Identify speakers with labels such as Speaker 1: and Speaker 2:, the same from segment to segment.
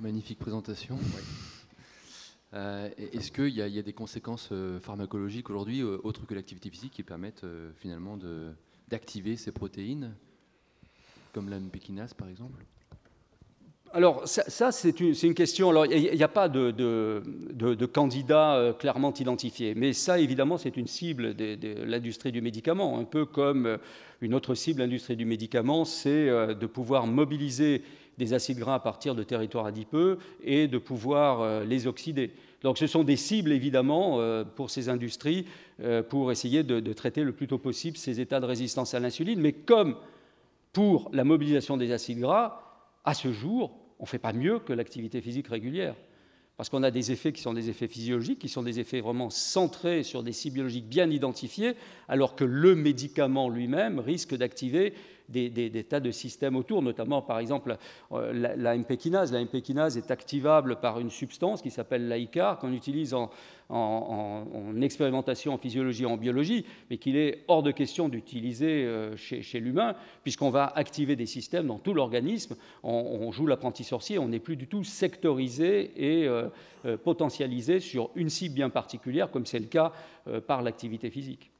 Speaker 1: Magnifique présentation. Est-ce qu'il y a des conséquences pharmacologiques aujourd'hui, autres que l'activité physique, qui permettent finalement d'activer ces protéines, comme la mpékinase par exemple?
Speaker 2: Alors, ça c'est une question. Alors, il n'y a pas de candidat clairement identifié. Mais ça, évidemment, c'est une cible de l'industrie du médicament. Un peu comme une autre cible de l'industrie du médicament, c'est de pouvoir mobiliser des acides gras à partir de territoires adipeux et de pouvoir les oxyder. Donc, ce sont des cibles, évidemment, pour ces industries, pour essayer de traiter le plus tôt possible ces états de résistance à l'insuline. Mais comme pour la mobilisation des acides gras, à ce jour, on ne fait pas mieux que l'activité physique régulière. Parce qu'on a des effets qui sont des effets physiologiques, qui sont des effets vraiment centrés sur des cibles biologiques bien identifiées, alors que le médicament lui-même risque d'activer des tas de systèmes autour, notamment par exemple la mpékinase. La mpékinase est activable par une substance qui s'appelle l'ICAR, qu'on utilise en expérimentation en physiologie et en biologie, mais qu'il est hors de question d'utiliser chez l'humain, puisqu'on va activer des systèmes dans tout l'organisme. On joue l'apprenti sorcier, on n'est plus du tout sectorisé et potentialisé sur une cible bien particulière, comme c'est le cas par l'activité physique.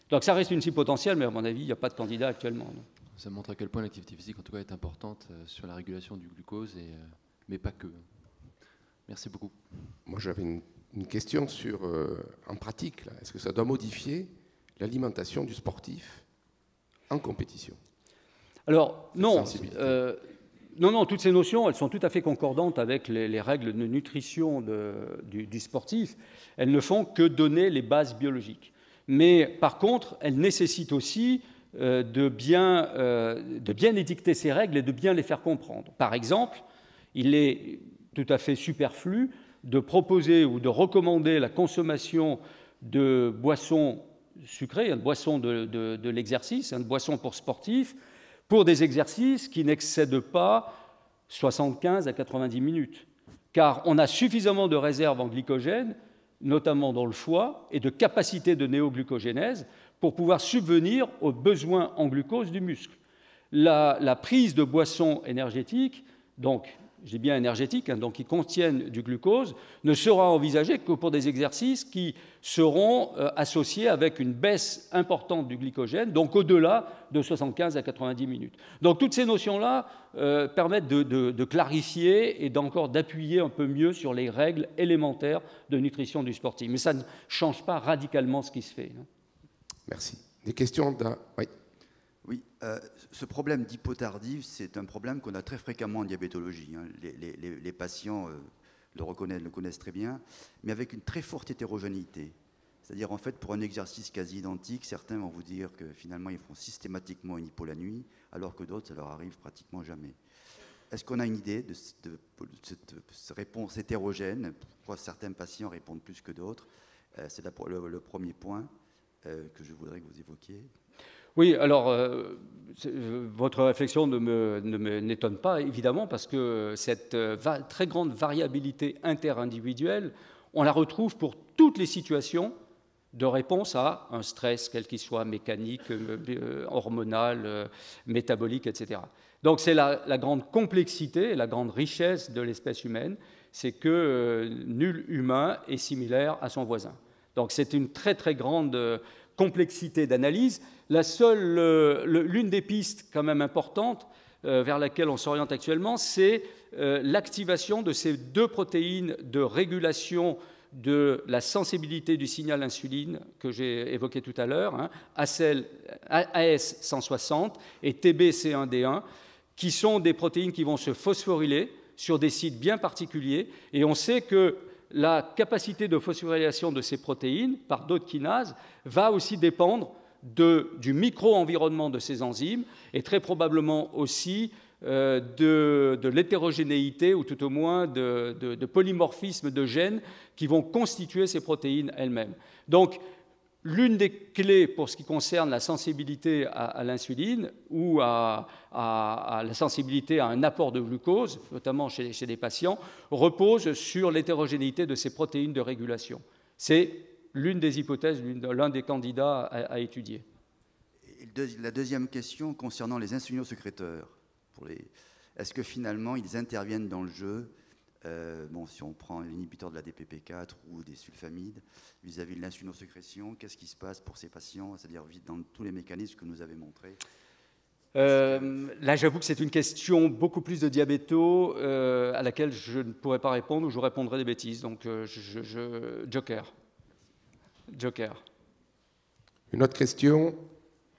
Speaker 2: Donc ça reste une cible potentielle, mais à mon avis, il n'y a pas de candidat actuellement. Non.
Speaker 1: Ça montre à quel point l'activité physique, en tout cas, est importante sur la régulation du glucose, mais pas que. Merci beaucoup.
Speaker 3: Moi, j'avais une question sur, en pratique, est-ce que ça doit modifier l'alimentation du sportif en compétition?
Speaker 2: Alors, non. Non, toutes ces notions, elles sont tout à fait concordantes avec les règles de nutrition du sportif. Elles ne font que donner les bases biologiques. Mais par contre, elles nécessitent aussi de bien édicter ces règles et de bien les faire comprendre. Par exemple, il est tout à fait superflu de proposer ou de recommander la consommation de boissons sucrées, de boissons de l'exercice, de boissons pour sportifs, pour des exercices qui n'excèdent pas 75 à 90 minutes. Car on a suffisamment de réserves en glycogène, notamment dans le foie, et de capacité de néoglucogénèse pour pouvoir subvenir aux besoins en glucose du muscle. La prise de boissons énergétiques, donc je dis bien énergétiques, donc qui contiennent du glucose, ne sera envisagée que pour des exercices qui seront associés avec une baisse importante du glycogène, donc au-delà de 75 à 90 minutes. Donc toutes ces notions-là permettent de clarifier et d'encore d'appuyer un peu mieux sur les règles élémentaires de nutrition du sportif. Mais ça ne change pas radicalement ce qui se fait.
Speaker 3: Merci. Des questions Oui.
Speaker 4: Oui, ce problème d'hypotardive, c'est un problème qu'on a très fréquemment en diabétologie. Hein. Les patients le connaissent très bien, mais avec une très forte hétérogénéité. C'est-à-dire, en fait, pour un exercice quasi identique, certains vont vous dire que finalement, ils font systématiquement une hypo la nuit, alors que d'autres, ça leur arrive pratiquement jamais. Est-ce qu'on a une idée de cette réponse hétérogène? Pourquoi certains patients répondent plus que d'autres? C'est le premier point que je voudrais que vous évoquiez.
Speaker 2: Oui, alors, votre réflexion n'étonne pas, évidemment, parce que cette très grande variabilité interindividuelle, on la retrouve pour toutes les situations de réponse à un stress, quel qu'il soit, mécanique, hormonal, métabolique, etc. Donc, c'est la grande complexité et la grande richesse de l'espèce humaine, c'est que nul humain est similaire à son voisin. Donc, c'est une très, très grande complexité d'analyse. L'une des pistes quand même importantes vers laquelle on s'oriente actuellement, c'est l'activation de ces deux protéines de régulation de la sensibilité du signal insuline que j'ai évoqué tout à l'heure, hein, AS160 et TBC1D1, qui sont des protéines qui vont se phosphoryler sur des sites bien particuliers. Et on sait que la capacité de phosphorylation de ces protéines par d'autres kinases va aussi dépendre du micro-environnement de ces enzymes et très probablement aussi de l'hétérogénéité ou tout au moins de polymorphisme de gènes qui vont constituer ces protéines elles-mêmes. Donc, l'une des clés pour ce qui concerne la sensibilité à l'insuline ou à la sensibilité à un apport de glucose, notamment chez des patients, repose sur l'hétérogénéité de ces protéines de régulation. C'est l'une des hypothèses, l'un des candidats à étudier.
Speaker 4: La deuxième question concernant les insulinosécréteurs, est-ce que finalement ils interviennent dans le jeu Si on prend l'inhibiteur de la DPP4 ou des sulfamides, vis-à-vis de l'insulinosécrétion, qu'est-ce qui se passe pour ces patients, c'est-à-dire dans tous les mécanismes que nous avez montrés?
Speaker 2: Là, j'avoue que c'est une question beaucoup plus de diabéto à laquelle je ne pourrais pas répondre ou je répondrais des bêtises. Donc, Joker.
Speaker 3: Une autre question?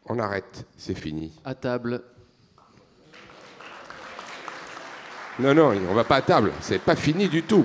Speaker 3: On arrête, c'est fini.
Speaker 1: À table.
Speaker 3: Non, on ne va pas à table, c'est pas fini du tout.